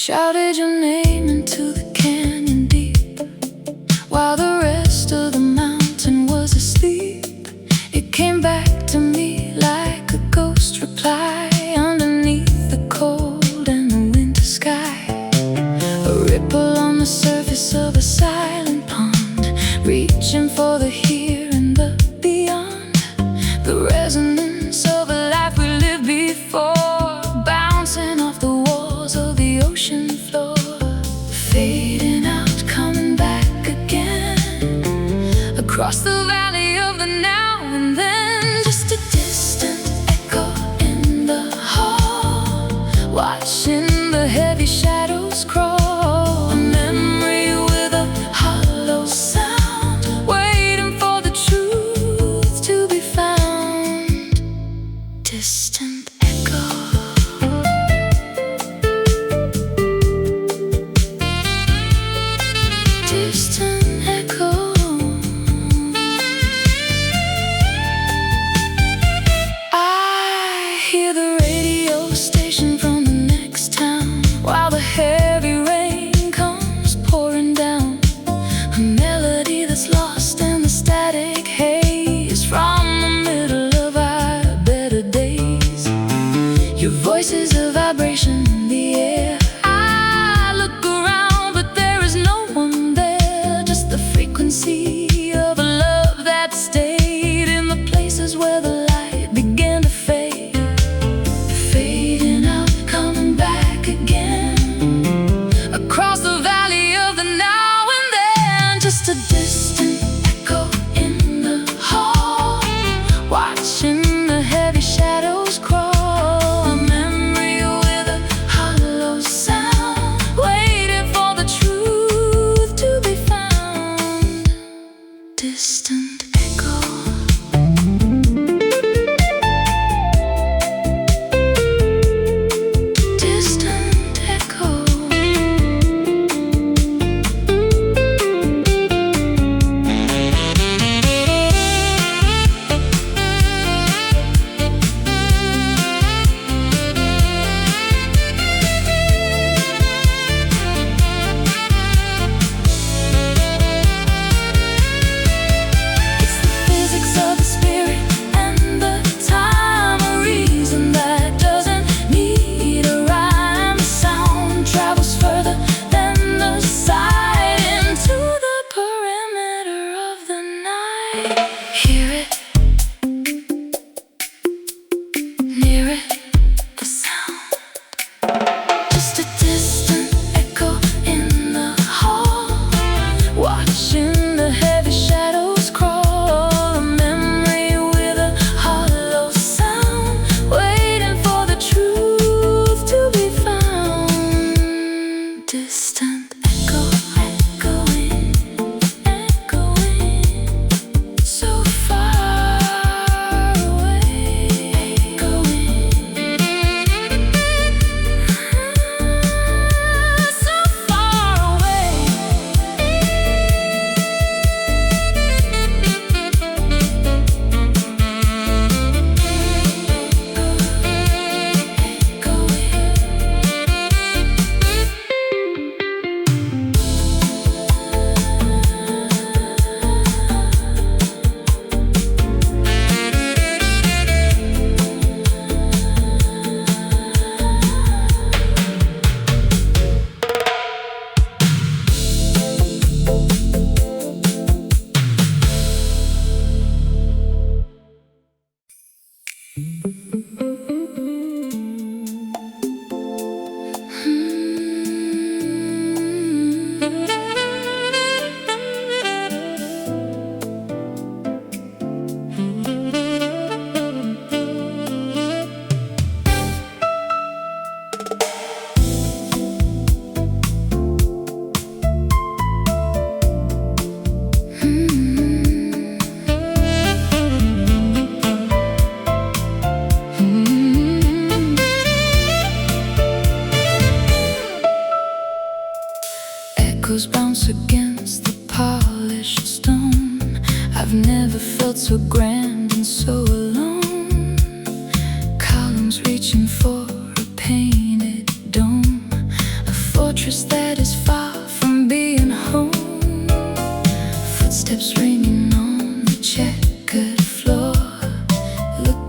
Shouted your name into the canyon deep, while the rest of the mountain was asleep. It came back to me like a ghost reply underneath the cold and the winter sky. A ripple on the surface of a silent pond, reaching for the here and the beyond. The resonance of a life we lived before, bouncing off the walls of the ocean floor, fading out, coming back again, across the valley of the now and then. Just a distant echo in the hall, watching the heavy shadows crawl. A memory with a hollow sound, waiting for the truth to be found. Distant echo. Distant echo. I hear the radio station from the next town, while the heavy rain comes pouring down. A melody that's lost in the static haze from the middle of our better days. Your voice is a vibration in the air. I look around, but there is no one there, just the frequency of a love that stayed in the places where the light began to fade, fading out, coming back again, across the valley of the now and then. Just a distant echo in the hall, watching the heavy shadows crawl. A memory with a hollow sound, waiting for the truth to be found. Distant echo. Distant echo. It's the physics of the spirit and the time, a reason that doesn't need a rhyme. The sound travels further than the sight, into the perimeter of the night. Hear it, near it, the sound. Just a distant echo in the hall, watching the heavy shadows crawl. A memory with a hollow sound, waiting for the truth to be found. Distant echo, echoing, echoing, so far away. Echoing, so far away.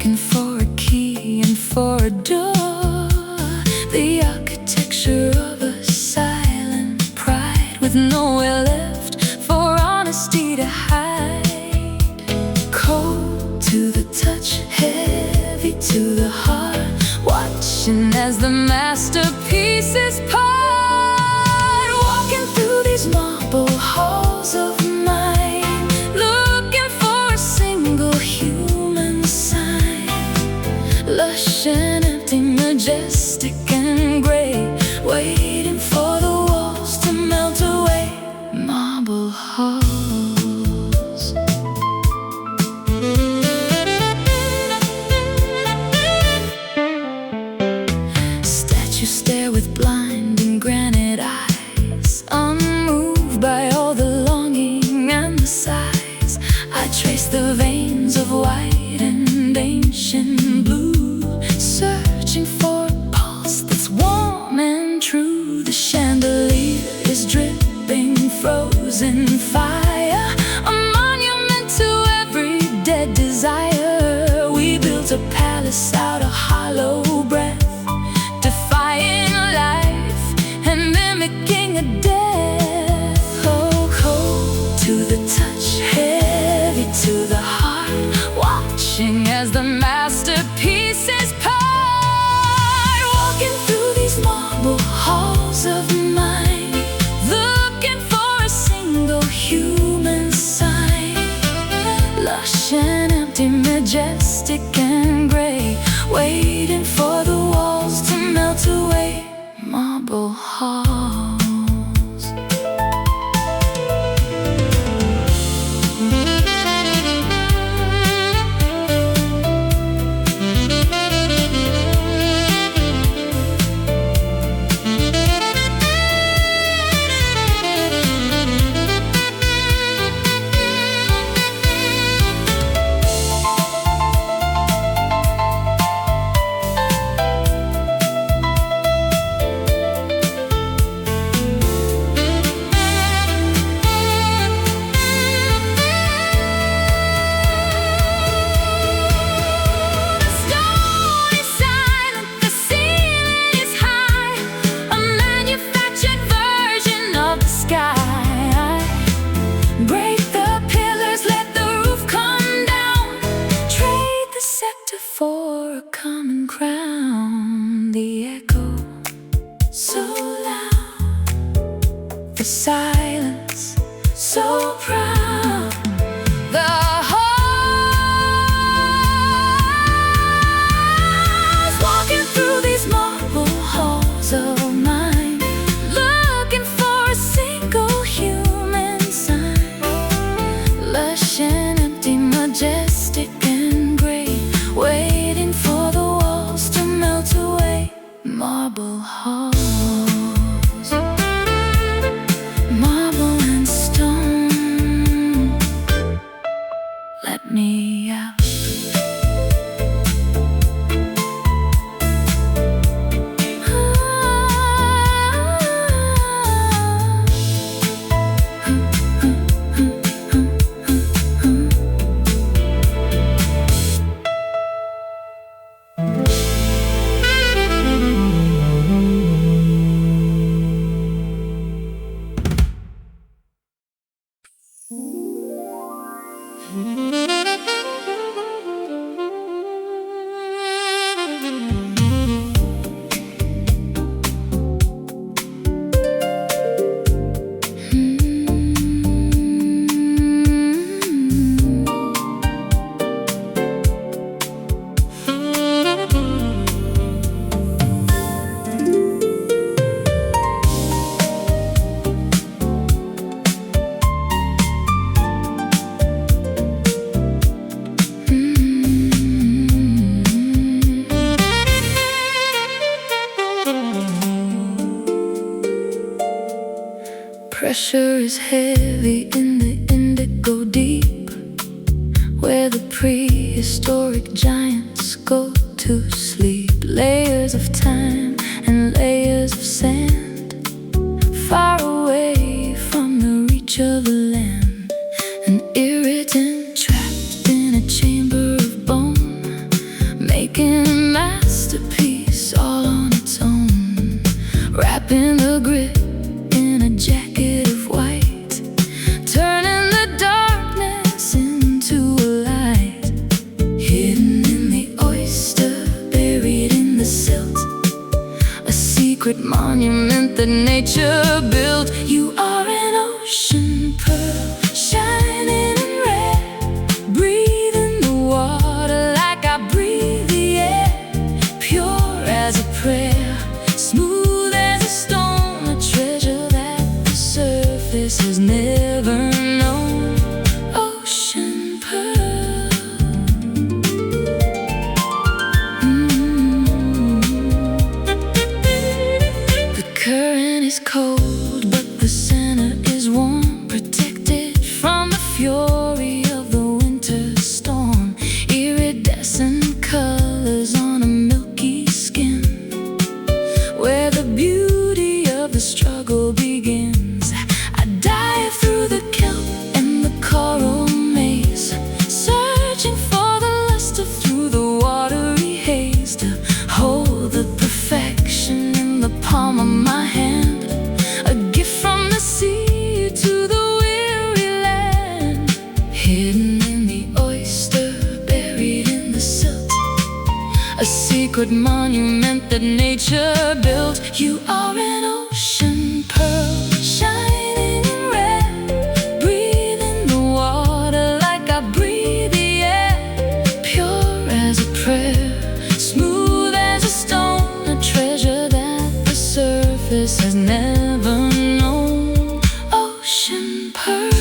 looking for a key and for a door. The architecture of a silent pride, with nowhere left for honesty to hide. Cold to the touch, heavy to the heart, watching as the masterpieces part. Walking through these marble halls of mine, looking for a single human sign. Lush and empty, majestic and gray, waiting for the walls to melt away. Marble halls. Statues stare with blinding granite eyes, unmoved by all the longing and the sighs. I trace the veins of white and ancient blue, searching for a pulse that's warm and true. The chandelier is dripping frozen fire, a monument to every dead desire. We built a palace out of hollow breath, defying life and mimicking a death. Oh, cold to the touch, heavy to the heart, watching as the masterpieces part. Walking through these marble halls of mine, looking for a single human sign. Lush and empty, majestic and gray, waiting for the walls to melt away. Marble halls. For a common crown, the echo so loud, the silence so proud. The halls, walking through these marble halls of mine, looking for a single human sign. Lush and empty, majestic and gray, waiting for the walls to melt away. Marble halls, marble and stone, let me out. Pressure is heavy in the indigo deep, where the prehistoric giants go to sleep. Layers of time and layers of sand, far away from the reach of the land. An irritant trapped in a chamber of bone, making a masterpiece all on its own, wrapping the grit in a jacket of white, turning the darkness into a light, hidden in the oyster, buried in the silt, a secret monument that nature built. You are an ocean pearl, shining and red, breathing the water like I breathe the air, pure as a prayer, smooth as a stone, a treasure that the surface has never known. Ocean pearl. The current is cold, but the center is warm, protected from the fury of the winter storm. Iridescent colors on a milky skin, where the beauty of the struggle begins. I dive through the kelp and the coral maze, searching for the luster through the watery haze, to hold the perfection in the palm of my hand, a gift from the sea to the weary land, hidden in the oyster, buried in the silt, a secret monument that nature built. You are an ocean pearl, shining and red, breathing the water like I breathe the air, pure as a prayer, smooth as a stone, a treasure that the surface has never known. Ocean pearl.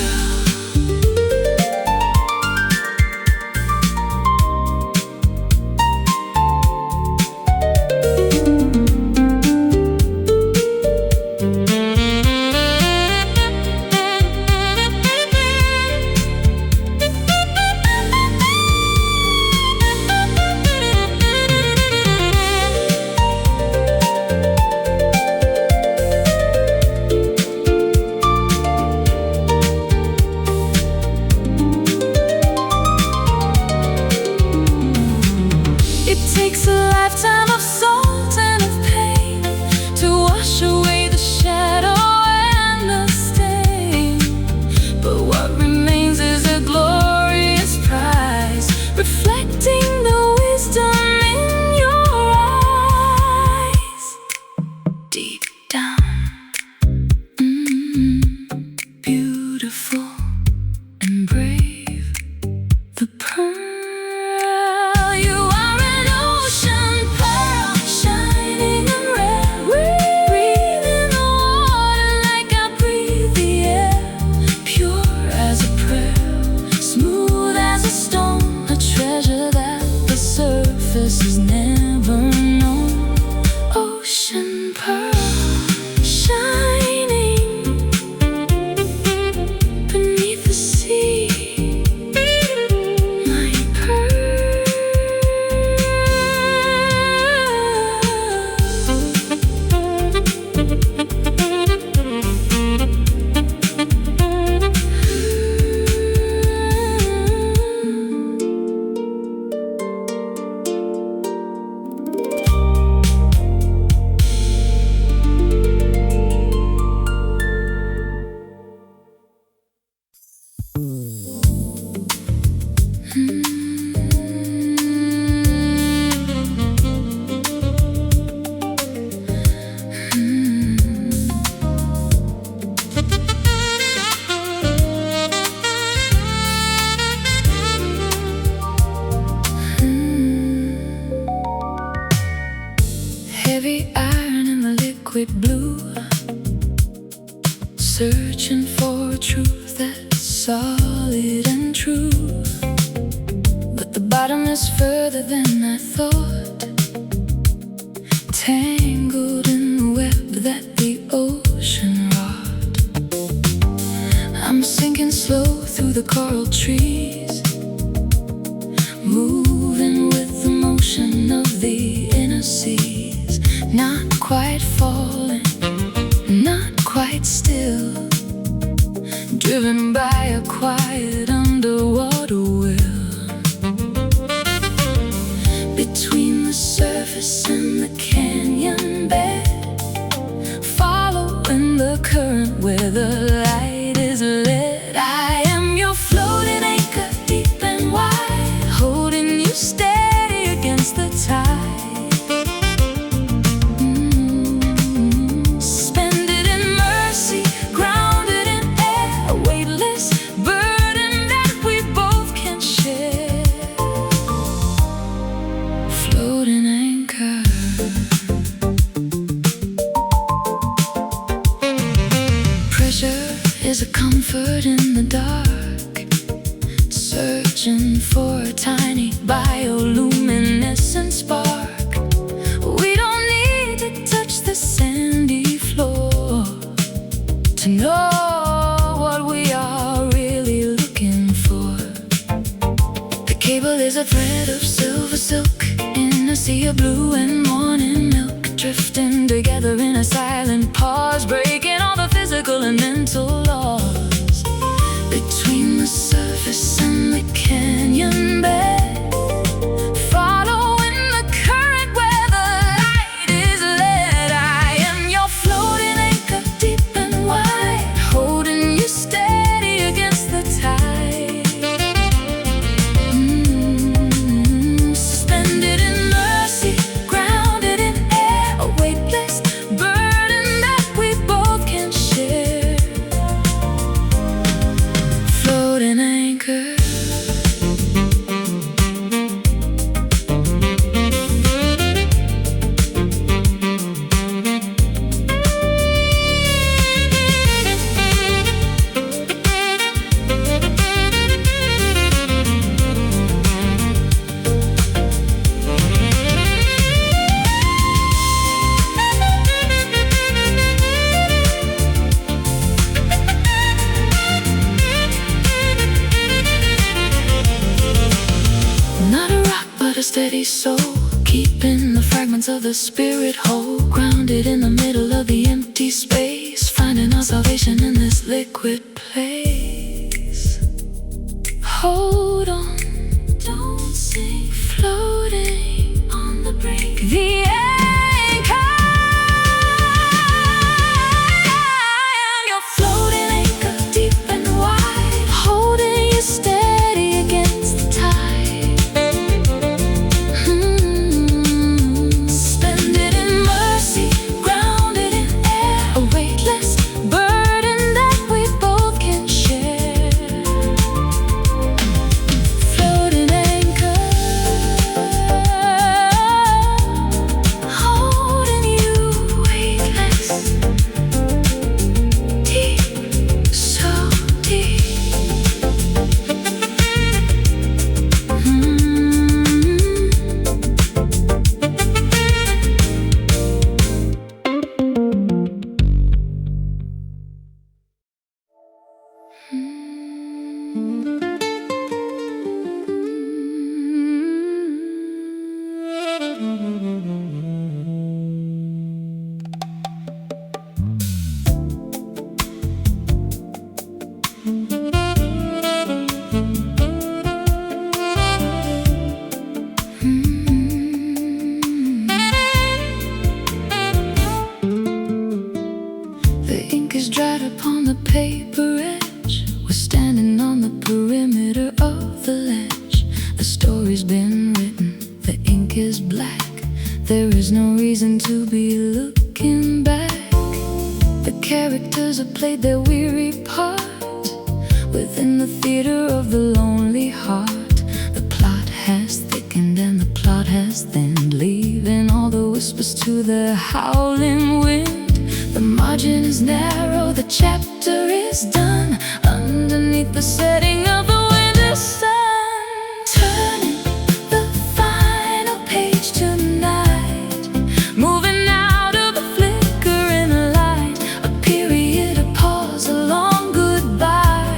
It takes a lifetime of salt and of pain to wash away the shadow and the stain, but what remains is a glorious prize, reflecting the wisdom in your eyes. Deep down, beautiful and brave, the pearl. You are an ocean pearl, shining and red, breathing the water like I breathe the air, pure as a prayer, smooth as a stone, a treasure that the surface has never known. Ocean pearl, shining beneath the sea, my pearl. Heavy iron in the liquid blue, searching for a truth that's solid and true, but the bottom is further than I thought, tangled in the web that the ocean wrought. I'm sinking slow through the coral trees, moving with the motion of the inner seas, not quite falling, not quite still, driven by a quiet underwater will. between the surface and the canyon bed, following the current where the light is led. I am your floating anchor, deep and wide, holding you steady against the tide. Suspended in mercy, grounded in air, a weightless burden that we both can share. Floating anchor. Pressure is a comfort in the dark, searching for a tiny bioluminescent spark. We don't need to touch the sandy floor to know what we are really looking for. The cable is a thread of silver silk in a sea of blue and morning milk, drifting together in a silent pause, breaking all the physical and mental laws. Between the surface and the canyon bed, following the current where the light is led. I am your floating anchor, deep and wide, holding you steady against the tide. Suspended in mercy, grounded in air, a weightless burden that we both can share. Floating anchor. Not a rock, but a steady soul, keeping the fragments of the spirit whole, grounded in the middle of the empty space, finding our salvation in this liquid place. Hold on, don't sink, floating on the brink. The anchor. I am your floating anchor, deep and wide, holding you steady against the tide. Suspended in mercy, grounded in air, a weightless burden that we both can share. Floating anchor, holding you weightless, deep, so deep. The ink is dried upon the paper edge. We're standing on the perimeter of the ledge. The story's been written, the ink is black. There is no reason to be looking back. The characters have played their weary part within the theater of the lonely heart. The plot has thickened and the plot has thinned, leaving all the whispers to the howling wind. The margin is narrow, the chapter is done, underneath the setting of the winter sun. Turning the final page tonight, moving out of the flickering light. A period, a pause, a long goodbye,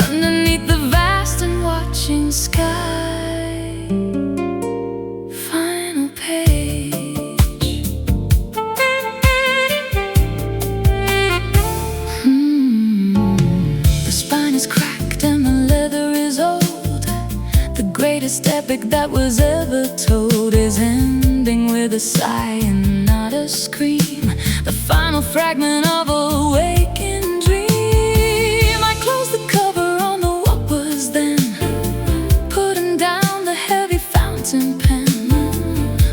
underneath the vast and watching sky. Final page. The spine is cracked and the leather is old. with a sigh and not a scream, the final fragment of a waking dream. I closed the cover on the what was then, putting down the heavy fountain pen.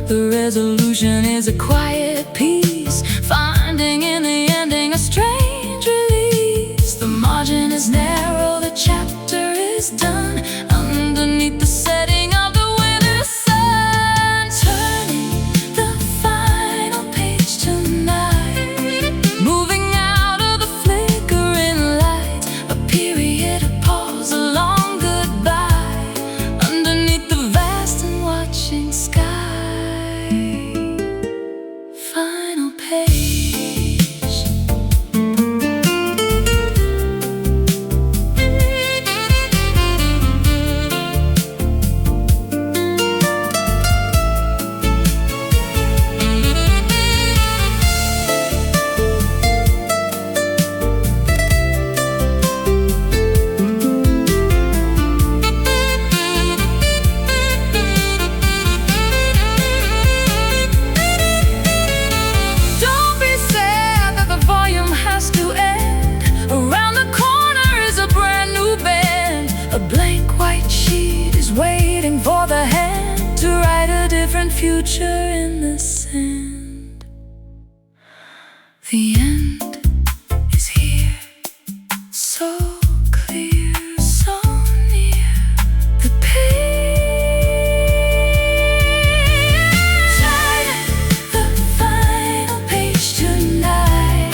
The resolution is a quiet peace, finding in the ending a strange release. The margin is narrow, the chapter is done, underneath the setting of the winter sun. Turning the final page tonight, moving out of the flickering light, a period, a pause, a long goodbye, underneath the vast and watching sky. Final page. Future in the sand. The end is here, so clear, so near. The page, the final page tonight,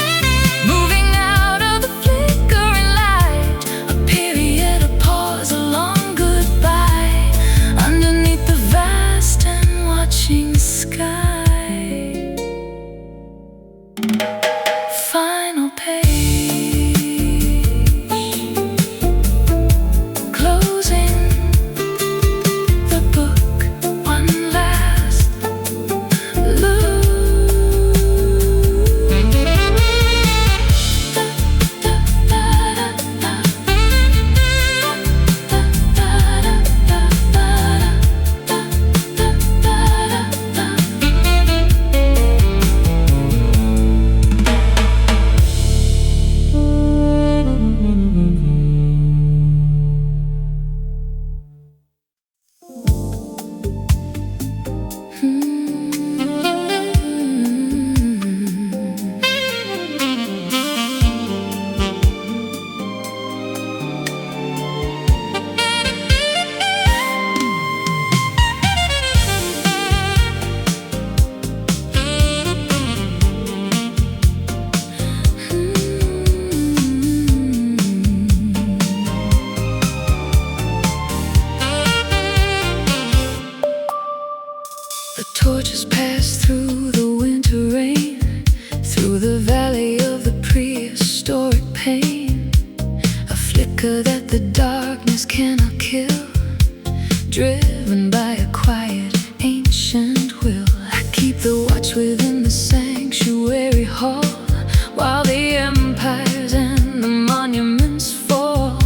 moving out of the flickering light, a period, a pause, a long goodbye, underneath the vast and watching sky. Final page, closing the book, one last look. The torches pass through the winter rain, through the valley of the prehistoric pain. A flicker that the darkness cannot kill, driven by a quiet ancient will. I keep the watch within the sanctuary hall, while the empires and the monuments fall.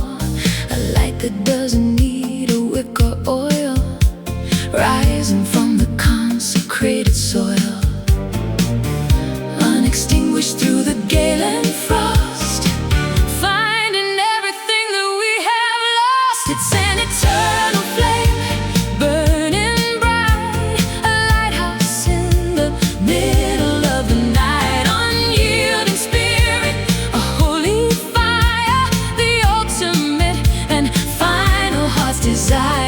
A light that doesn't need a wick or oil, rising from the consecrated soil, unextinguished through the gale and frost, finding everything that we have lost. It's an eternal flame, burning bright, a lighthouse in the middle of the night, unyielding spirit, a holy fire, the ultimate and final heart's desire.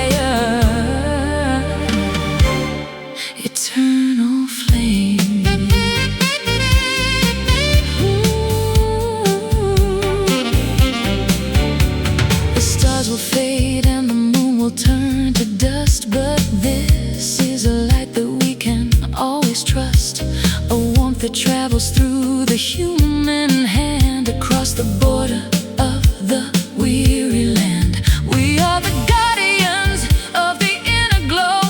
Eternal flame. The stars will fade and the moon will turn to dust, but this is a light that we can always trust, a warmth that travels through the human hand, across the border of the weary land. We are the guardians of the inner glow,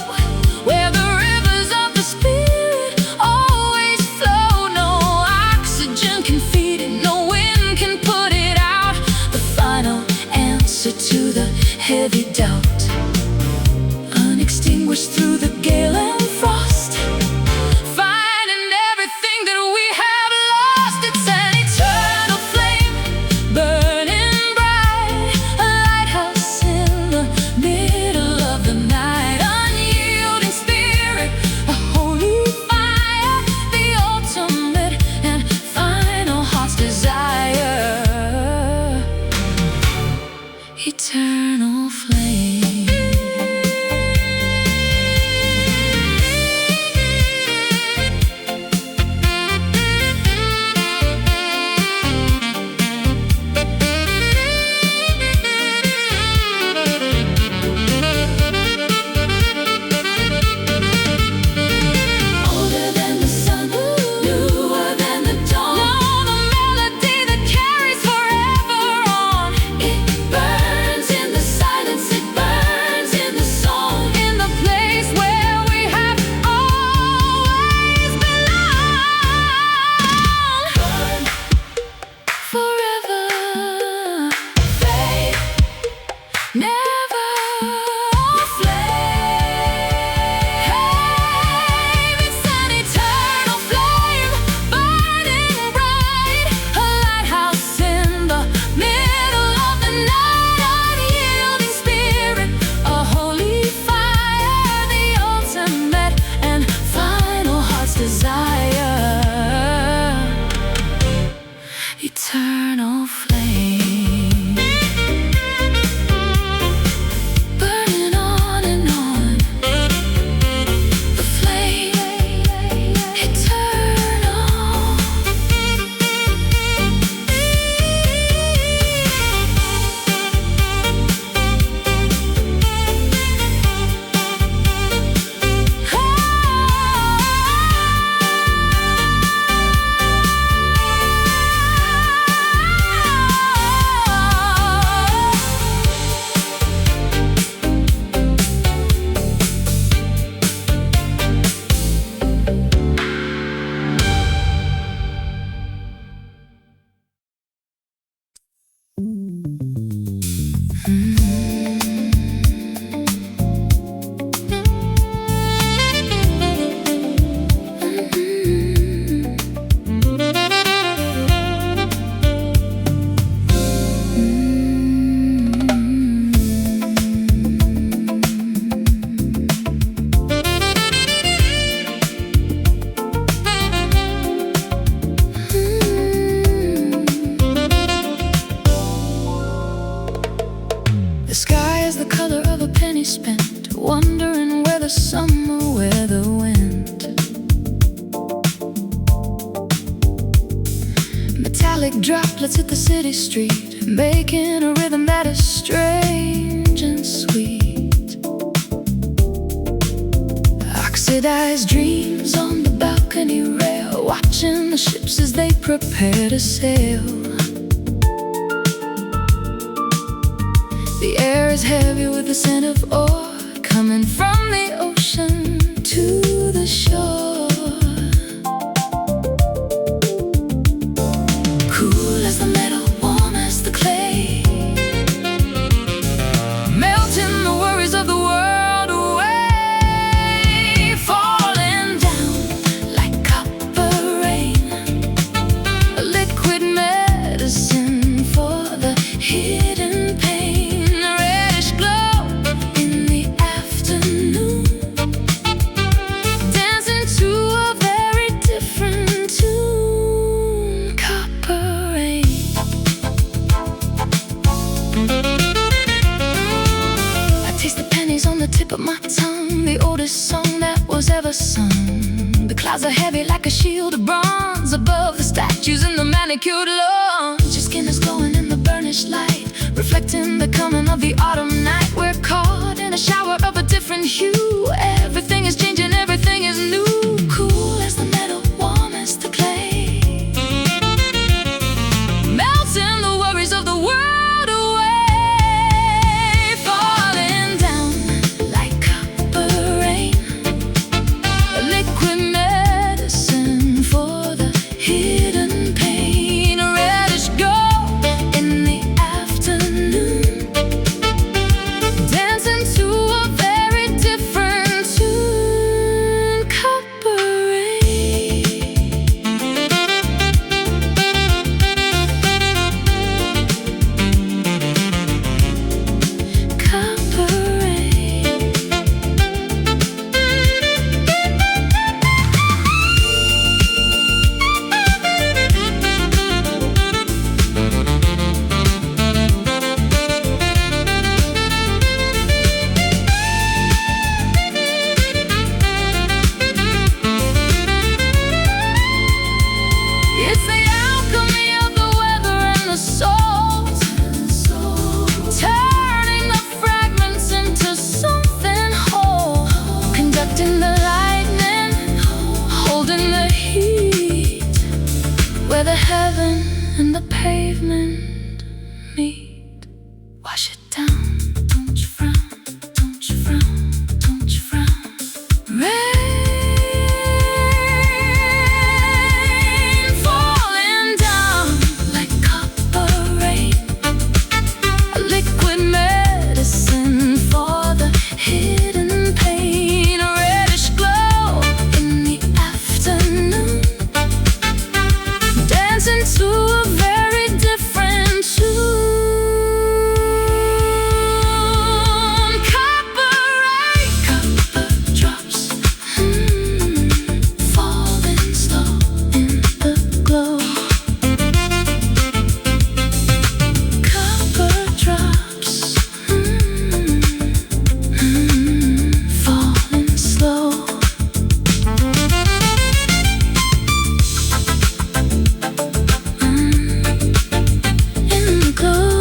where the rivers of the spirit always flow. No oxygen can feed it, no wind can put it out. The final answer to the heavy doubt, unextinguished through the gale and frost, let's hit the city street, making a rhythm that is strange and sweet. Oxidized dreams on the balcony rail, watching the ships as they prepare to sail. The air is heavy with the scent of ore, coming from the ocean to the shore. Cool as the metal, warm as the clay, melting the worries of the world away. Falling down like copper rain, a liquid medicine for the hidden pain. A reddish glow in the afternoon, dancing to a very different tune. Copper rain. I taste the pennies on the tip of my tongue, the oldest song that was ever sung. The clouds are heavy like a shield of bronze above the statues in the manicured lawns. Your skin is glowing in the burnished light, reflecting the coming of the autumn night. We're caught in a shower of a different hue. Everything is changing, everything is new. Cool as the metal, warm as the clay, melting the worries of the world away. Falling down like copper rain, a liquid medicine for the hidden pain. A reddish glow in the afternoon, dancing to a very different tune. Copper rain. Copper rain. It's the alchemy of the weather and the salt, turning the fragments into something whole, conducting the lightning, holding the heat, where the heaven and the pavement meet. Wash it down, don't you frown, don't you frown, don't you frown. Rain falling down like copper rain, a liquid medicine for the hidden pain. A reddish glow in the afternoon, dancing to a very different tune. Copper rain, copper drops, falling slow in the glow. Copper drops, falling slow. In the glow.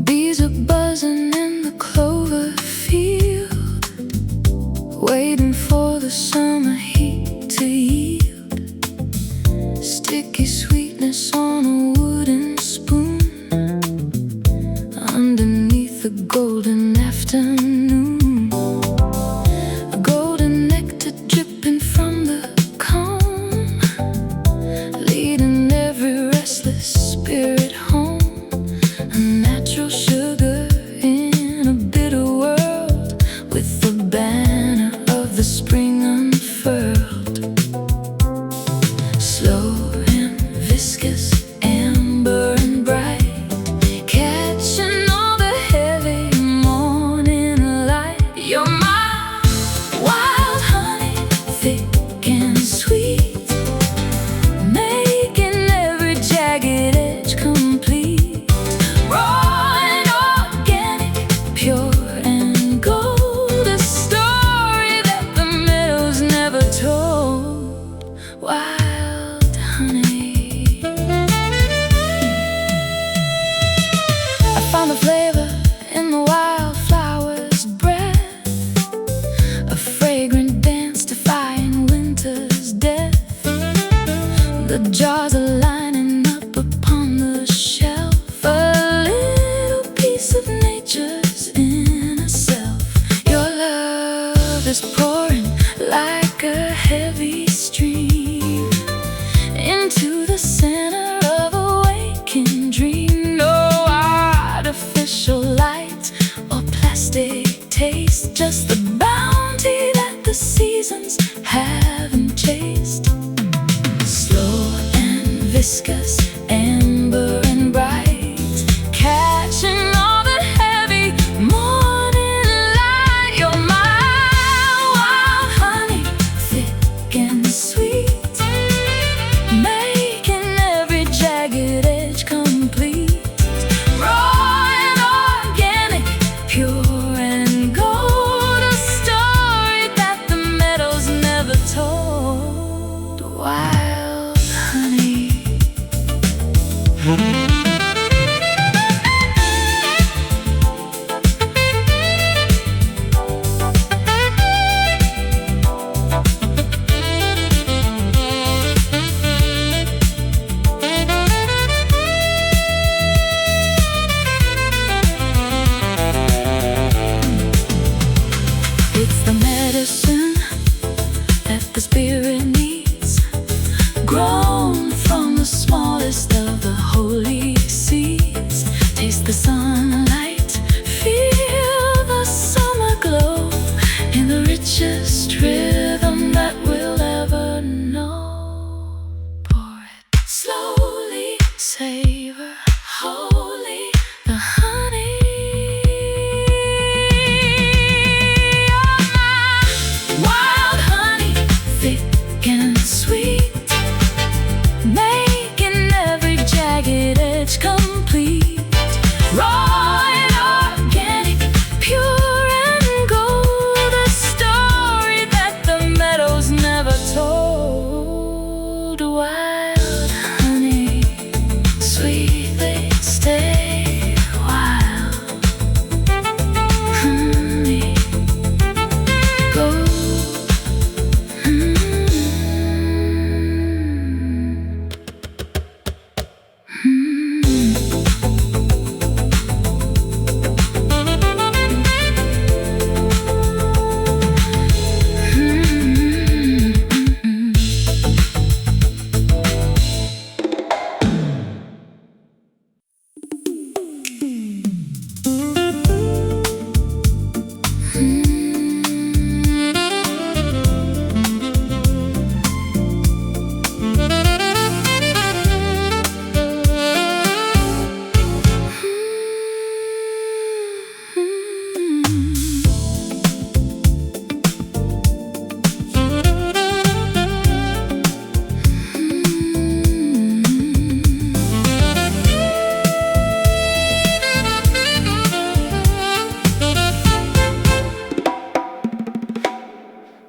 Bees are buzzing in the clover field, waiting for the summer heat to yield. Sticky sweetness on a wooden spoon, underneath the golden afternoon. A golden nectar dripping from the comb, leading every restless spirit home. A natural sugar in a bitter found the flavor in the wildflower's breath, a fragrant dance defying winter's death. The jars are lining up upon the shelf, a little piece of nature's inner self. Your love is pouring like a heavy stream into the center of a waking dream. No artificial light or plastic taste, just the bounty that the seasons haven't chased. Slow and viscous, amber and bright, catching all that heavy morning light. You're my wild honey, thick and sweet, making every jagged edge complete. Raw and organic, pure and gold, a story that the meadows never told. Wild honey. It's the medicine that the spirit needs, grown from the smallest of the holy seeds. Taste the sunlight, feel the summer glow, in the richest rhythm that we'll ever know. Pour it slowly, savor wholly the honey. Wild honey, thick and sweet, making every jagged edge complete. Raw and organic, pure and gold, a story that the meadows never told. Wild honey, sweetly stay wild honey, go.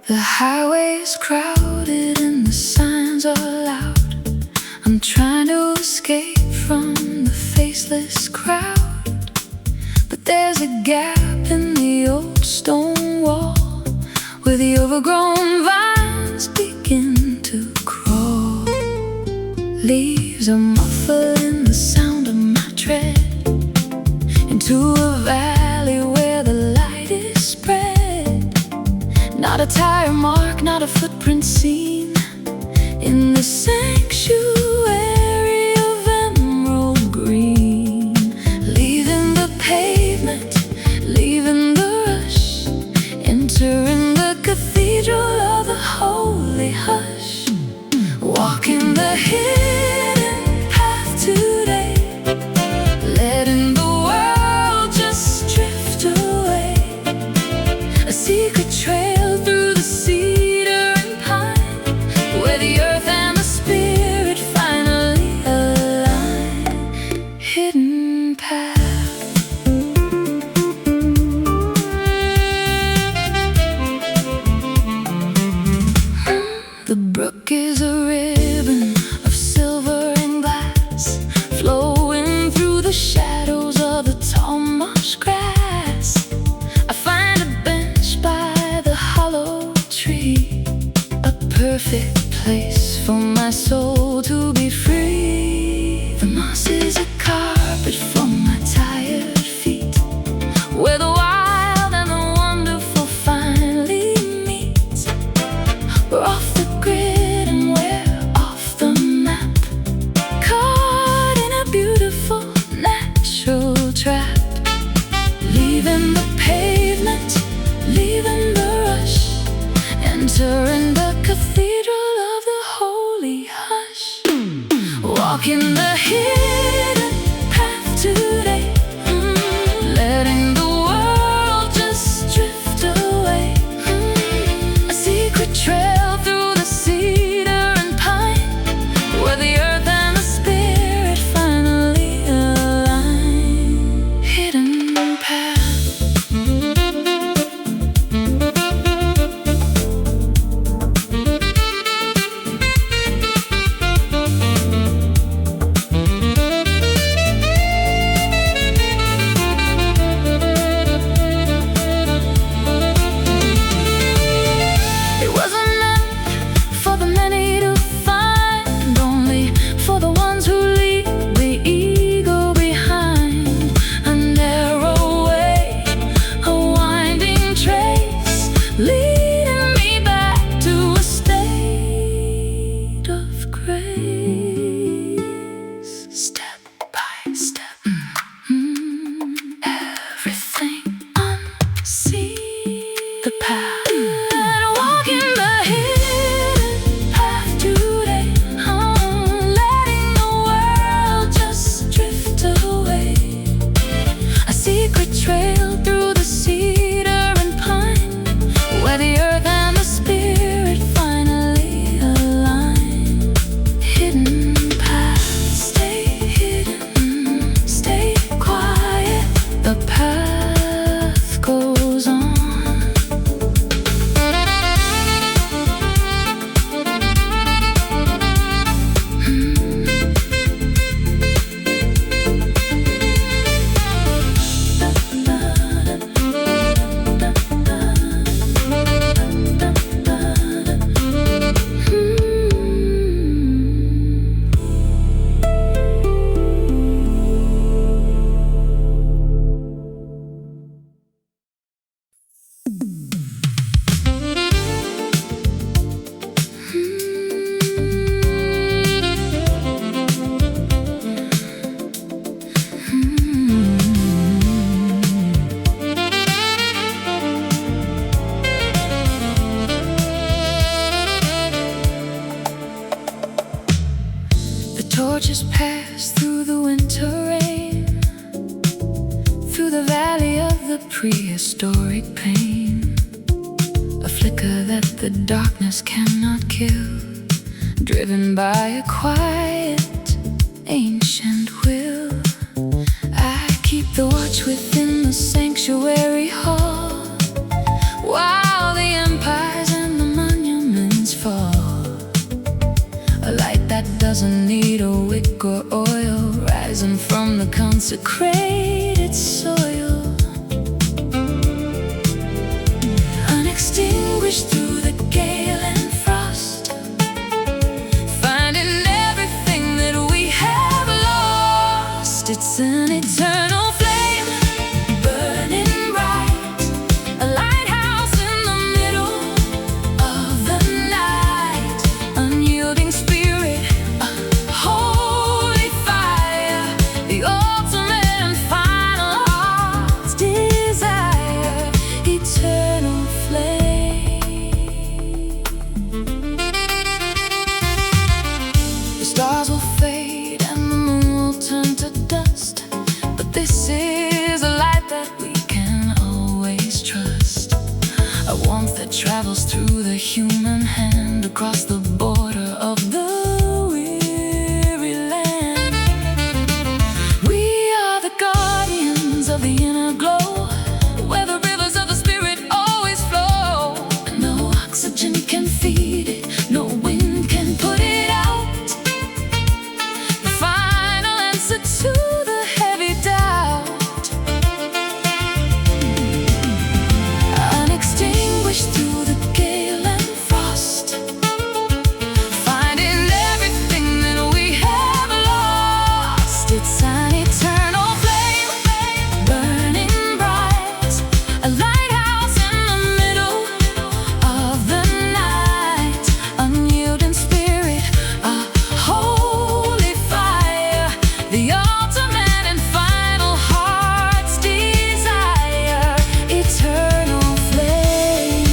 The highway's crowded and the signs are loud. I'm trying to escape from the faceless crowd, but there's a gap in the old stone wall where the overgrown vines begin to crawl. Leaves are muffling the sound of my tread into a valley where the light is spread. Not a tire mark, not a footprint seen in the sanctuary of emerald green. Leaving the pavement, leaving the rush, entering the cathedral of the holy hush. Walking the hidden path today, letting the world just drift away. A secret trail through the cedar and pine, where the earth and the spirit find walking the hidden path today, letting the world just drift away. A secret trail through the cedar and pine, where the earth and the spirit finally align. Hidden path. Torches pass through the winter rain, through the valley of the prehistoric pain. A flicker that the darkness cannot kill, driven by a quiet, ancient will. I keep the watch within the sanctuary hall, while the empires and the monuments fall. A light that doesn't need a wick or oil, rising from the consecrated soil. Unextinguished through the gale and frost, finding everything that we have lost. It's an eternal flame, burning bright, a lighthouse in the middle of the night. Unyielding spirit, a holy fire, the ultimate and final heart's desire. Eternal flame. The stars will fade and the moon will turn to dust, but this is a light that we can always trust. A warmth that travels through the human hand, across the border of the weary land. We are the guardians of the inner glow, where the rivers of the spirit always flow. And no oxygen can feed it, no wind can put it out. The final answer to the heavy doubt. Unextinguished through the gale and frost, finding everything that we have lost. It's an eternal flame, burning bright, a lighthouse in the middle of the night. Unyielding spirit, a holy fire, the ultimate and final heart's desire. Eternal flame.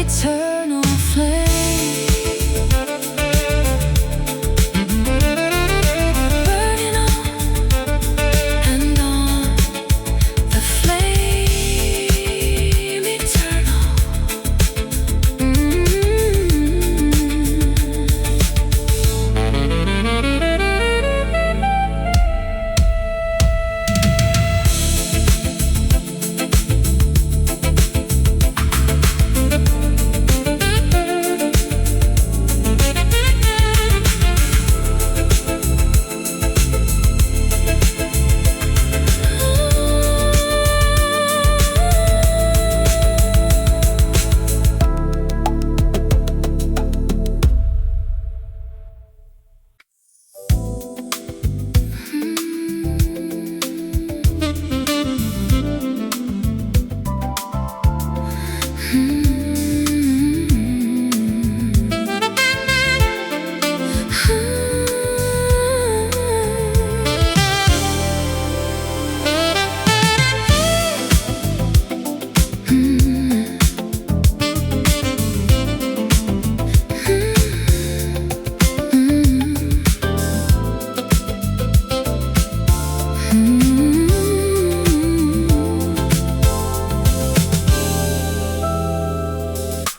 eternal flame. Burning on and on, the flame eternal.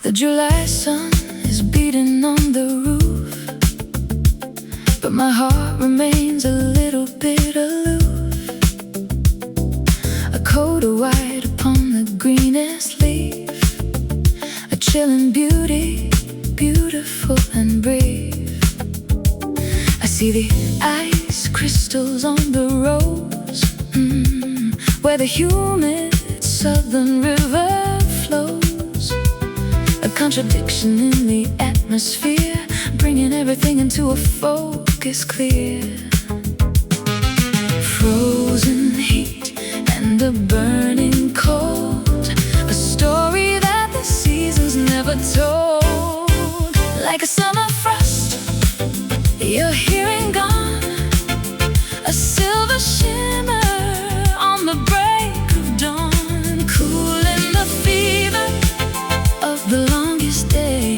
The July sun is beating on the roof, but my heart remains a little bit aloof. A coat of white upon the greenest leaf, a chilling beauty, beautiful and brave. I see the ice crystals on the rose, where the humid southern river flows. A contradiction in the atmosphere, bringing everything into a focus clear. Frozen heat and a burning cold, a story that the seasons never told. Like a summer frost, you're here and gone, a silver shimmer on the break of dawn, cooling the fever of the longest day,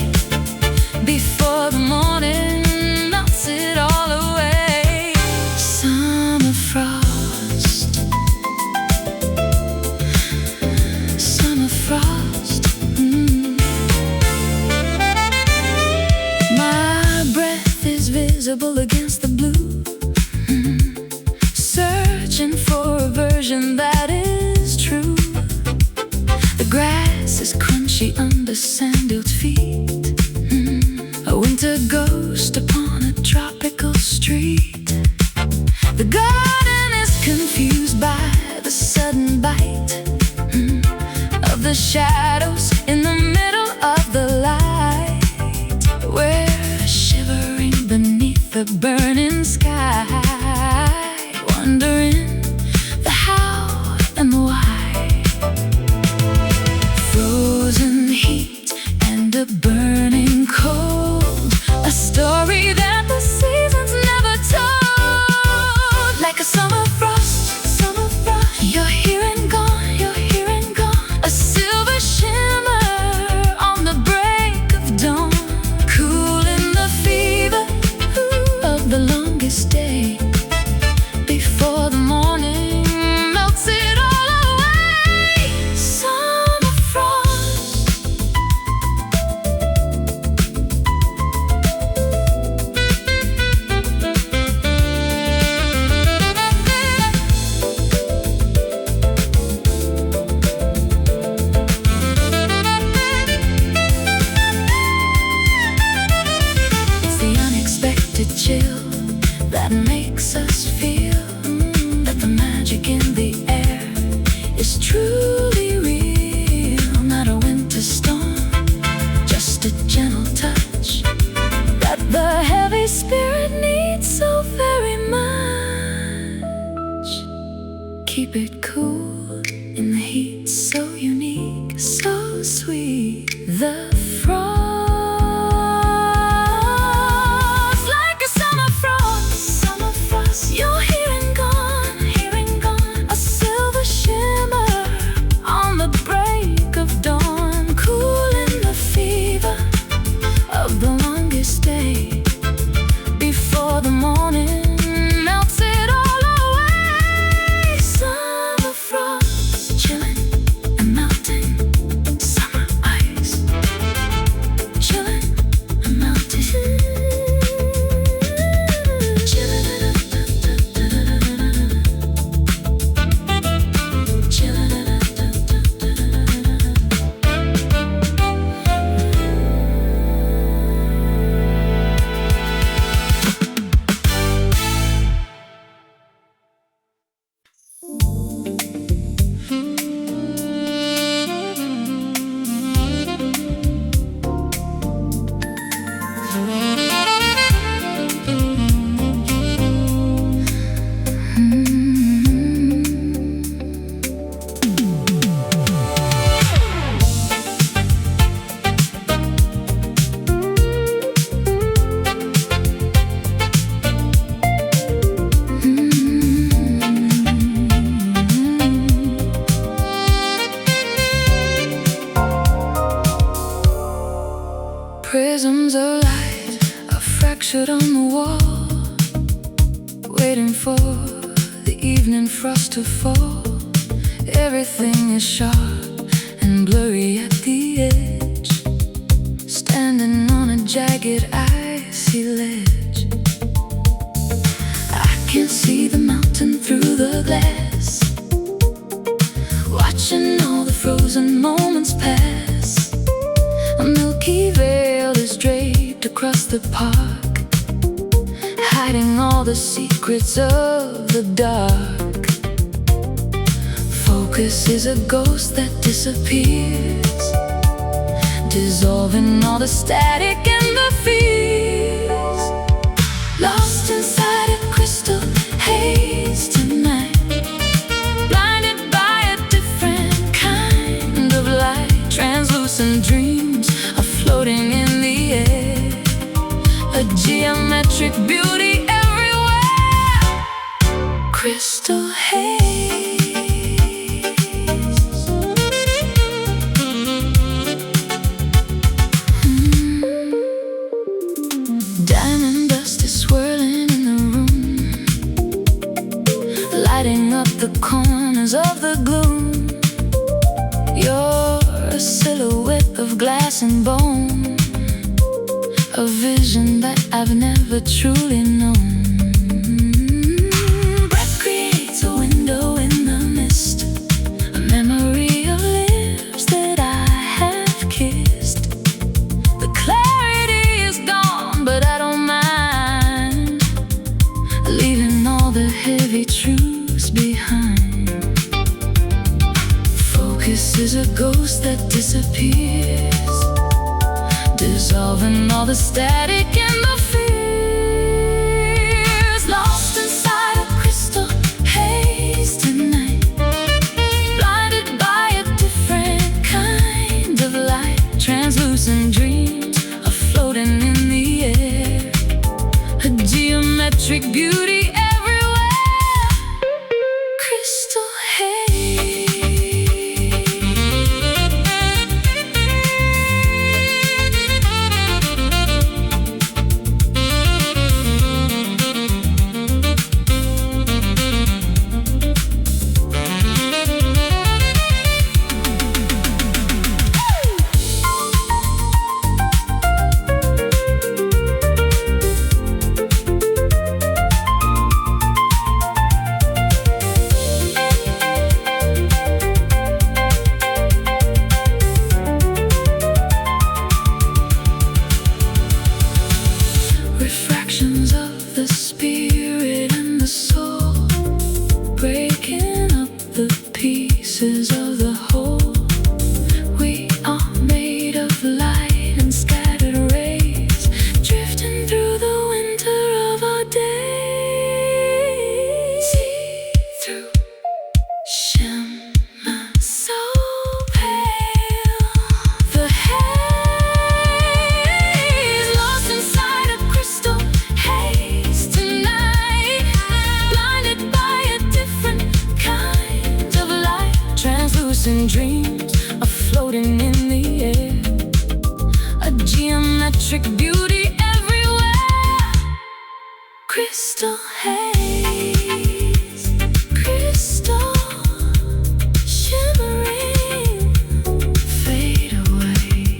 before the morning melts it all away. Summer frost, summer frost. My breath is visible against the blue, searching for a version that is true. The grass is crunchy under sandaled feet, a winter ghost upon a tropical street. The garden is confused by the sudden bite of the shadows in the middle of the light. We're shivering beneath the burning sky, wondering the how and the why. Frozen heat and a burning cold, a story that the seasons never told. Like a summer frost, you're here and gone, you're here and gone, a silver shimmer on the break of dawn, cooling the fever of the longest day, before the morning melts it all away. Summer frost. It's the unexpected chill that makes us feel that the magic in the air is truly real. Not a winter storm, just a gentle touch that the heavy spirit needs so very much. Keep it cool in the heat, so unique, so sweet. The frost, like a summer frost, you're here and gone, a silver shimmer on the break of dawn, cooling the fever Prisms of light are fractured on the wall, waiting for the evening frost to fall. Everything is sharp and blurry at the edge, standing on a jagged icy ledge. I can see the mountain through the glass, watching all the frozen moments pass. A milky veil is draped across the park, hiding all the secrets of the dark. Focus is a ghost that disappears, dissolving all the static and the fears. Lost inside a crystal haze tonight, blinded by a different kind of light. Translucent dreams are floating in the air, a geometric beauty everywhere. Crystal haze. Diamond dust is swirling in the room, lighting up the corners of the gloom. You're a silhouette of glass and bone, a vision that I've never truly known. Breath creates a window in the mist, a memory of lips that I have kissed. The clarity is gone, but I don't mind, leaving all the heavy truths behind. Focus is a ghost that disappears, dissolving all the static and the fears. Lost inside a crystal haze tonight, blinded by a different kind of light. Translucent dreams are floating in the air, a geometric beauty everywhere. Crystal haze. Refractions of the spirit and the soul, breaking up the pieces of the whole. We are made of light and scattered rays, drifting through the winter of our days. See through shimmer so pale, the haze. Lost inside a crystal haze tonight, blinded by a different kind of light. Translucent dreams are floating in the air, a geometric beauty everywhere. Crystal haze, crystal shimmering, fade away.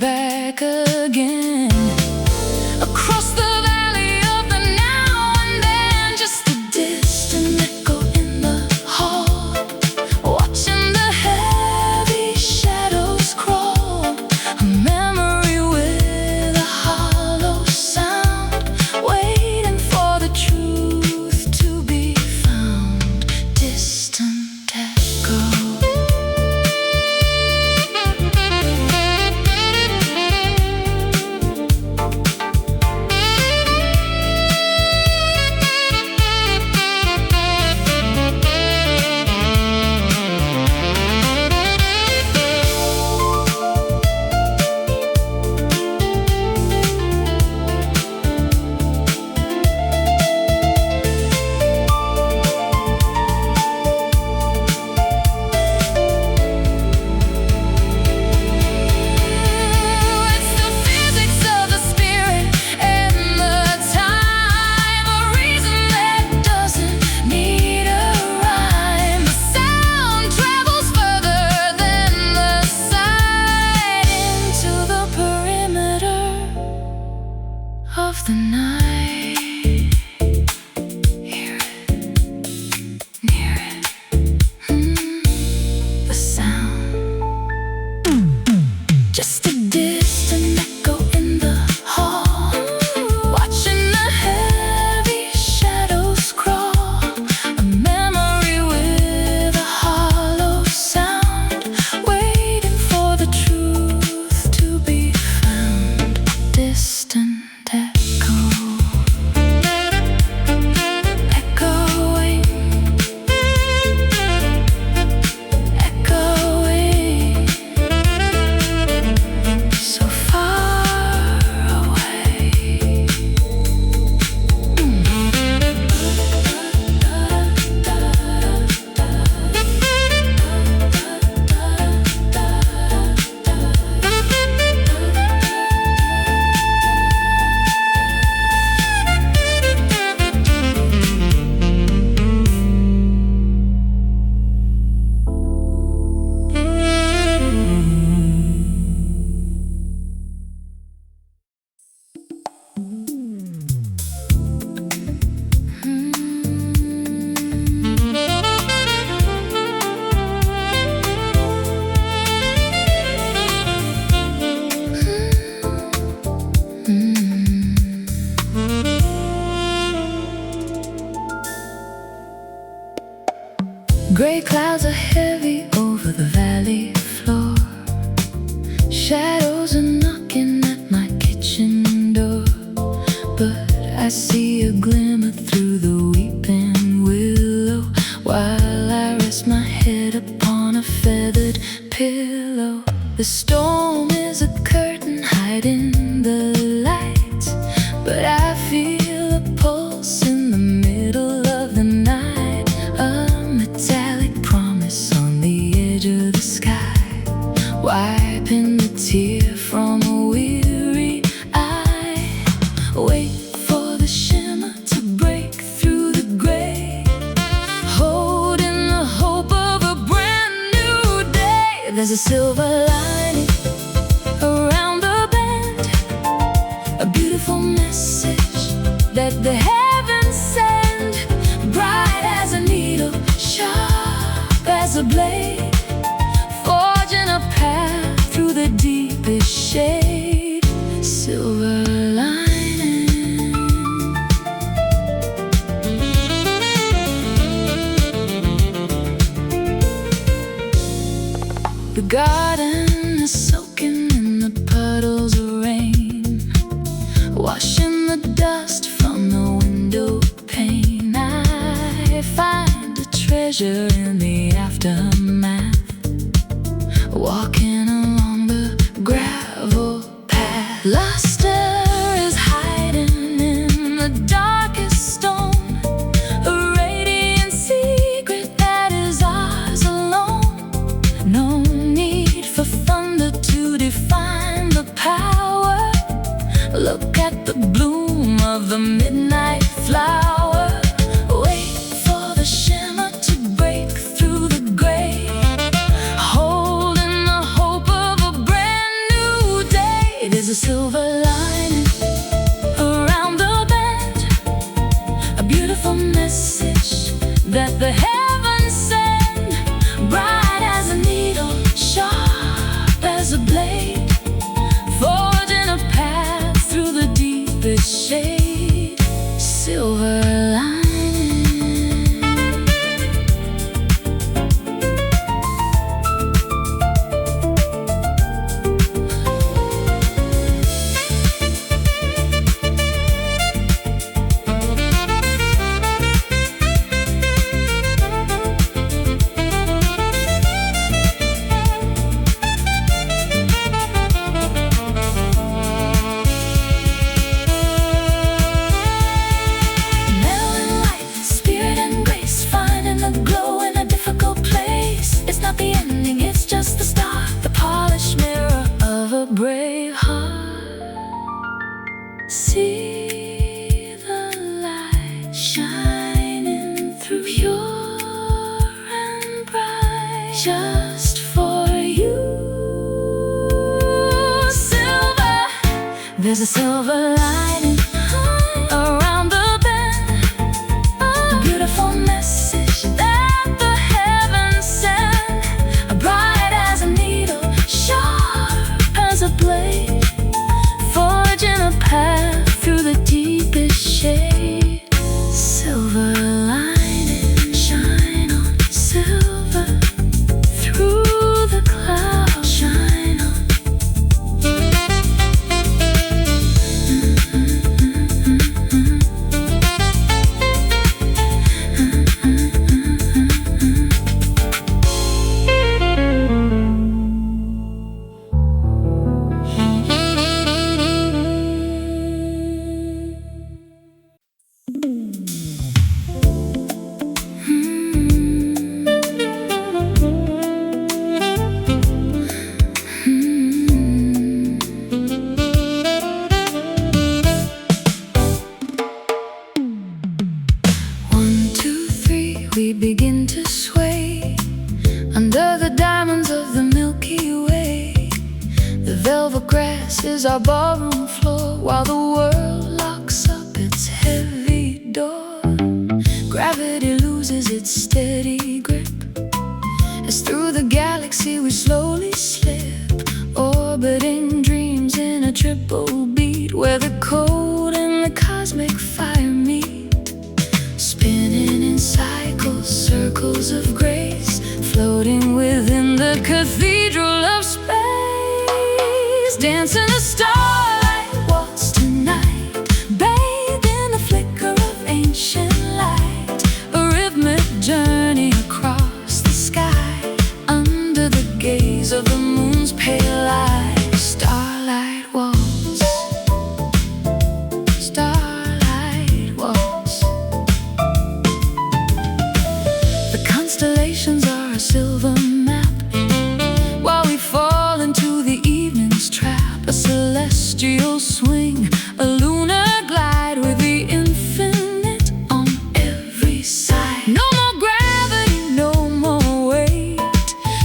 back again. Across the valley of the now and then, just a distant echo in the hall, watching the heavy shadows crawl. A memory with a hollow sound, waiting for the truth to be found. Distant echo. Of the night, hear it, near it, the sound. Just a distant echo in the hall, watching the heavy shadows crawl. A memory with a hollow sound, waiting for the truth to be found. Distant echo, echoing, echoing, so far away. Gray clouds are heavy over the valley floor. Shadows are knocking at my kitchen door, but I see a glimmer through the weeping willow, while I rest my head upon a feathered pillow. The storm is a curtain hiding the light, but I feel a pulse in the middle of the night. A metallic promise on the edge of the sky, wiping the tear from a weary eye. Wait for the shimmer to break through the gray, holding the hope of a brand new day. There's a silver lining around the bend, a beautiful message that the heavens send, bright as a needle, sharp as a blade, forging a path through the deepest shade. Silver lining. The garden is soaking in the puddles of rain, washing the dust from the window pane. I find a treasure in the aftermath, walking along the gravel path. Luster is hiding in the darkest stone, a radiant secret that is ours alone. No need for thunder to define the power. Look at the bloom of the midnight flower. Wait for the shimmer to break through the gray, holding the hope of a brand new day. silver lining around the bend, a beautiful message that the heavens send, bright as a needle, sharp as a blade, forging a path through the deepest shade. Silver lining. Brave heart, see the light shining through, pure and bright, just for you. Silver, there's a silver lining around the bend, a beautiful message that the heavens send, bright as a needle, sharp as a blade, forging a path through the deepest shade. Silver lining, shine on silver, through the clouds, shine on. We begin to sway under the diamonds of the Milky Way. The velvet grass is our ballroom floor, while the world locks up its heavy door. Gravity loses its steady grip as through the galaxy we slowly slip, orbiting dreams in a triple beat, where the cold and the cosmic fire meet, spinning in cycles, circles of grace, floating within the cathedral of space. Dancing the starlight waltz tonight, bathed in the flicker of ancient light, a rhythmic journey across the sky, under the gaze of the moon's pale light. Starlight waltz, starlight waltz. The constellations are a silver map, while we fall into the evening's trap, a celestial swing, a lunar glide with the infinite on every side. No more gravity, no more weight,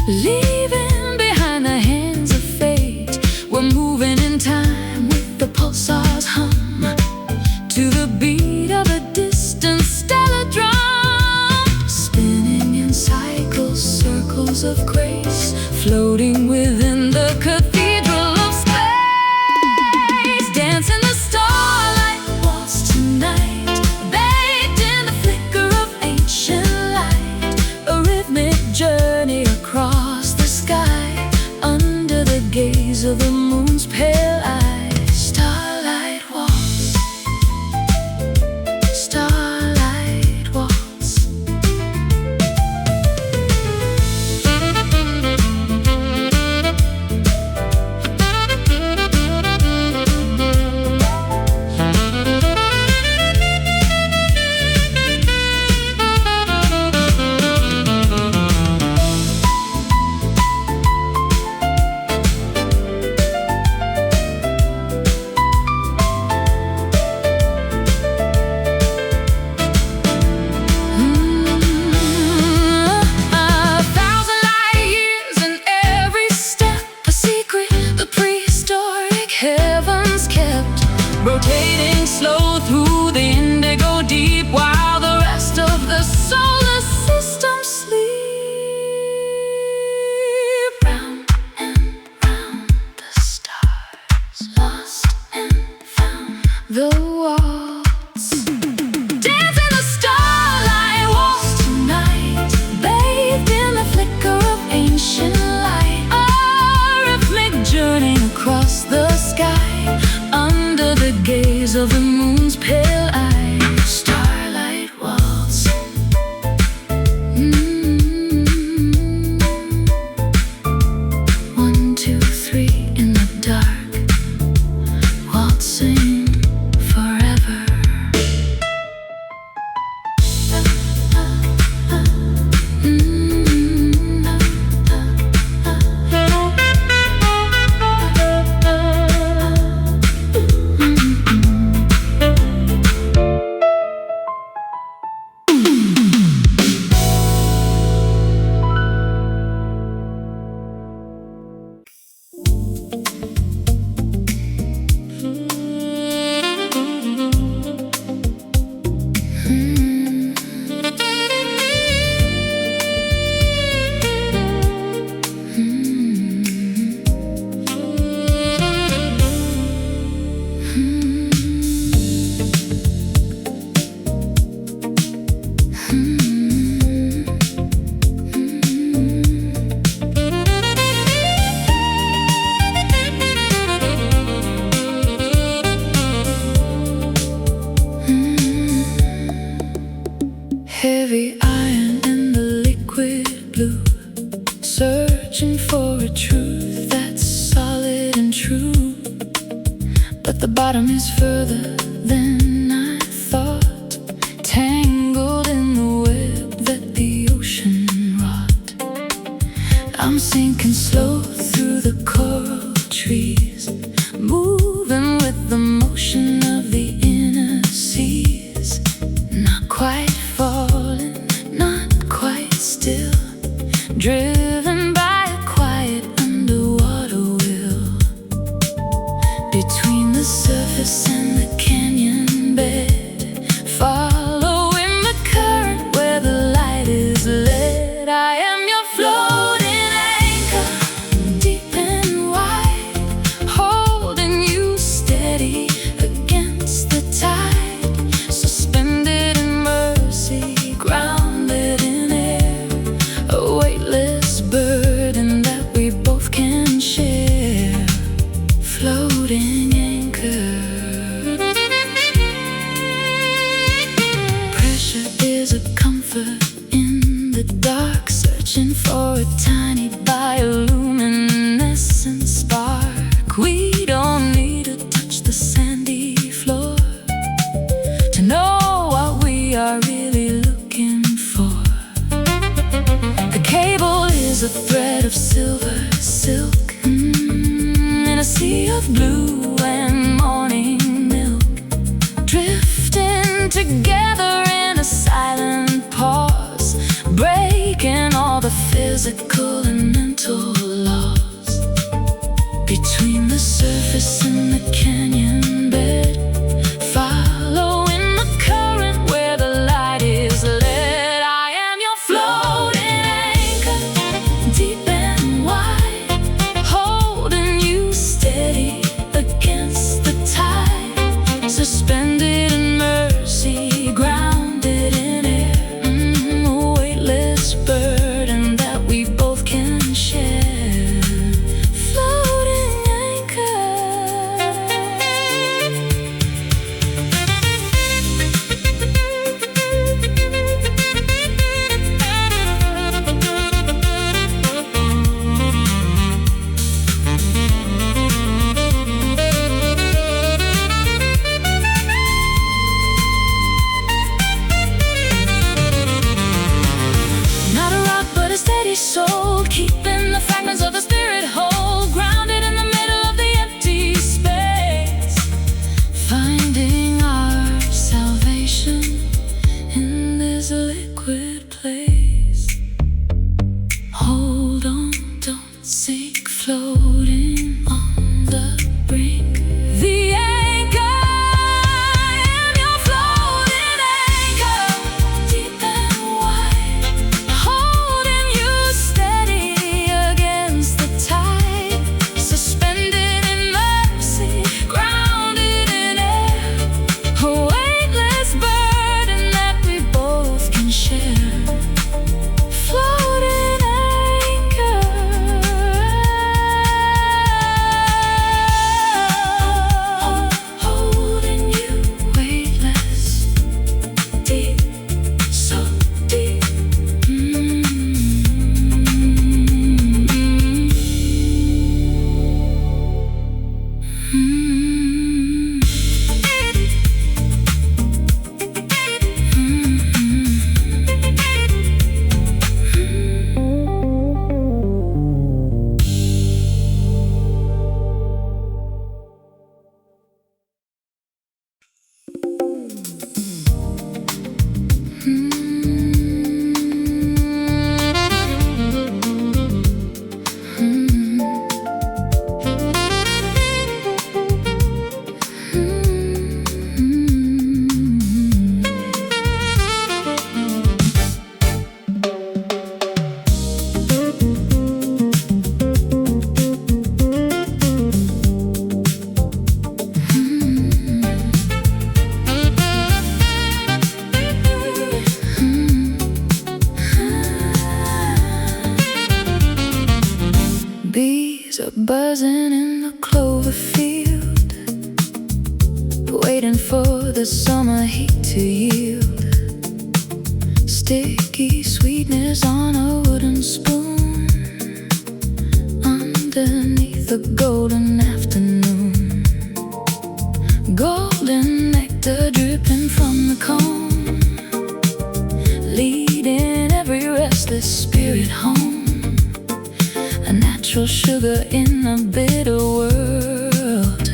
leaving behind the hands of fate. We're moving in time with the pulsar's hum, to the beat of a distant stellar drum, spinning in cycles, circles of grace, floating within the cathedral of space. rotating slow through the indigo deep, while the rest of the solar system sleep. Round and round the stars, lost and found. The waltz, dance in the starlight, waltz tonight, bathed in the flicker of ancient light. A rhythmic journey across the sky, under the gaze of the moon's pale eye. Starlight waltz. One, two, three in the dark, waltzing forever. Heavy iron in the liquid blue, searching for a truth that's solid and true. But the bottom is further than I thought, tangled in the web that the ocean wrought. I'm sinking slow through the coral trees, moving with the motion of the inner seas. Not quite falling, not quite still, driven by a quiet underwater will. Between the surface and the canyon bed, following the current where the light is led. I am your floating anchor, deep and wide, holding you steady against the tide, suspended in mercy, grounded in air, a weightless burden that we both can share. Floating anchor. Pressure is a comfort in the dark, searching for a tiny bioluminescent spark. We don't need to touch the sandy floor to know what we are really looking for. The cable is a thread of silver silk, in a sea of blue and morning milk, drifting together in a silent pause, breaking all the physical and mental laws. Between the surface and the canyon bed, following the current where the light is led. I am your floating anchor, deep and wide, holding you steady against the tide, suspended in mercy, grounded in air, a weightless burden that we both can buzzing in the clover field, waiting for the summer heat to yield. Sticky sweetness on a wooden spoon, underneath the golden afternoon. Golden nectar dripping from the cone, leading every restless spirit home. A natural sugar in a bitter world,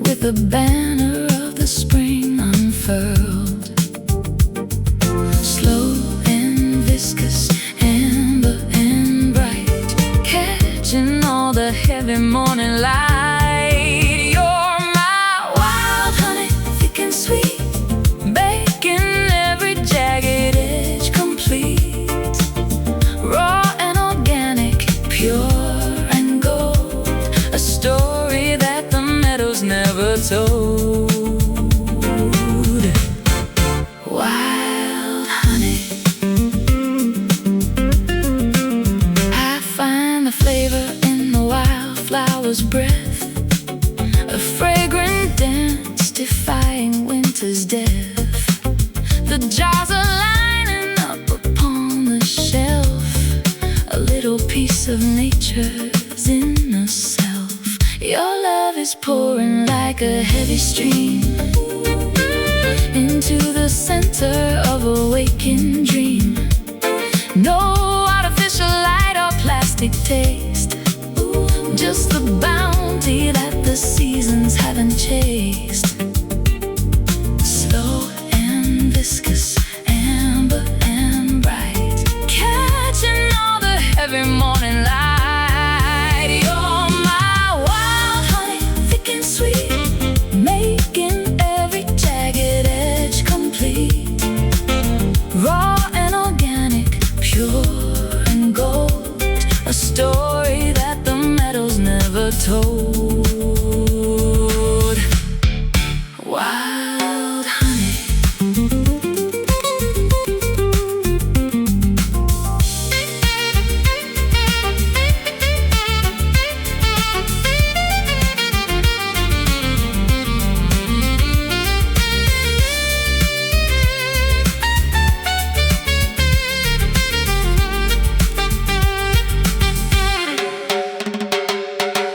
with the banner of the spring unfurled. Slow and viscous, amber and bright, catching all the heavy morning light. You're my wild honey, thick and sweet, baking every jagged edge complete. Raw and organic, pure and gold, a story that the meadows never told. Wild honey, I find the flavor in the wildflower's breath, a fragrant dance defying winter's death. The jars are lining up upon the shelf, a little piece of nature's inner self. Your love is pouring like a heavy stream into the center of a waking dream. No artificial light or plastic taste, just the bounty that the seasons haven't chased. Slow and viscous, amber and bright, catching all the heavy morning light. You're my wild honey, thick and sweet, making every jagged edge complete. Raw and organic, pure and gold, a story that the meadows never told. Wild honey.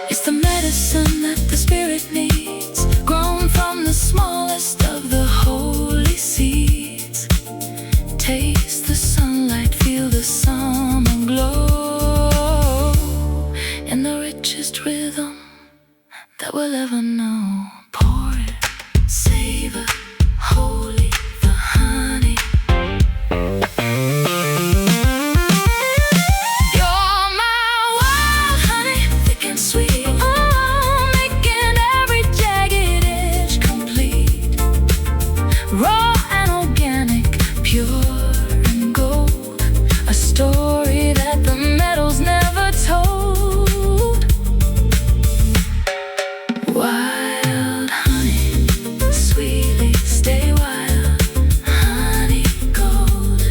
It's the medicine that the spirit needs, grown from the smallest of the holy seeds. Taste the sunlight, feel the summer glow, in the richest rhythm that we'll ever know. Pour it, savor, holy, the honey. You're my wild honey, thick and sweet, oh, making every jagged edge complete. Raw and organic, pure and gold, a story that the meadows never told. Wild honey, sweetly stay wild, honey gold.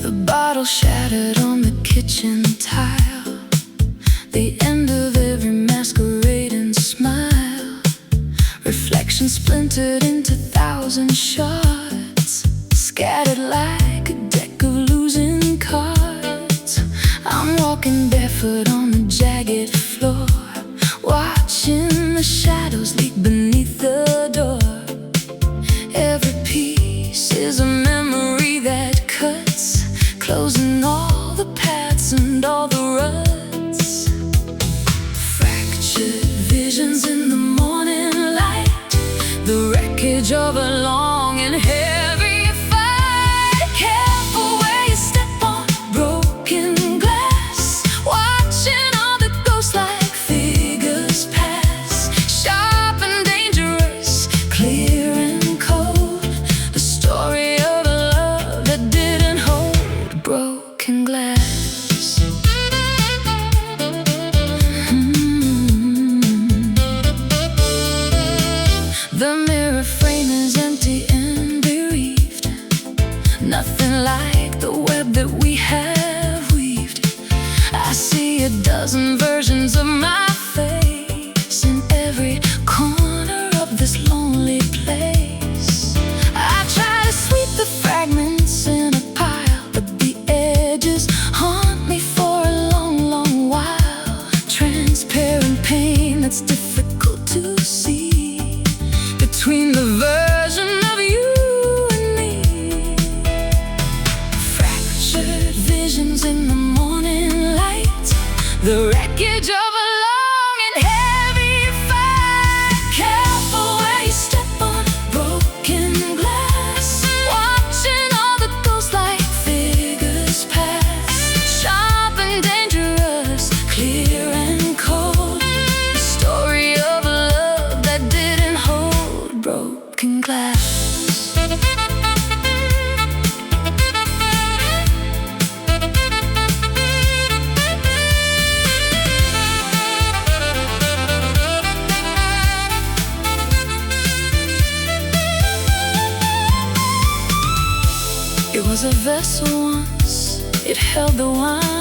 The bottle shattered on the kitchen tile, the end of every masquerading smile. Reflection splintered into thousand shards, scattered like a deck of losing cards. I'm walking barefoot on the jagged floor, watching the shadows leak beneath the door. Every piece losing all the paths and all the ruts. Fractured visions in the morning light, the wreckage of a long and heavy fight. Careful where you step on broken glass, watching all the ghost-like figures pass. Sharp and dangerous, clear and cold, the story of a love that didn't hold broken glass. The mirror frame is empty and bereaved, nothing like the web that we have weaved. I see a dozen versions of my face in every corner of this lonely place. I try to sweep the fragments in a pile, but the edges haunt me for a long, long while. Transparent pain that's difficult to see between the version of you and me. Fractured visions in the morning light, the wreckage of a long and heavy fight. Careful where you step on broken glass, watching all the ghost-like figures pass. Sharp and dangerous, clear and cold, the story of a love that didn't hold broken glass. It was a vessel once, it held the wine.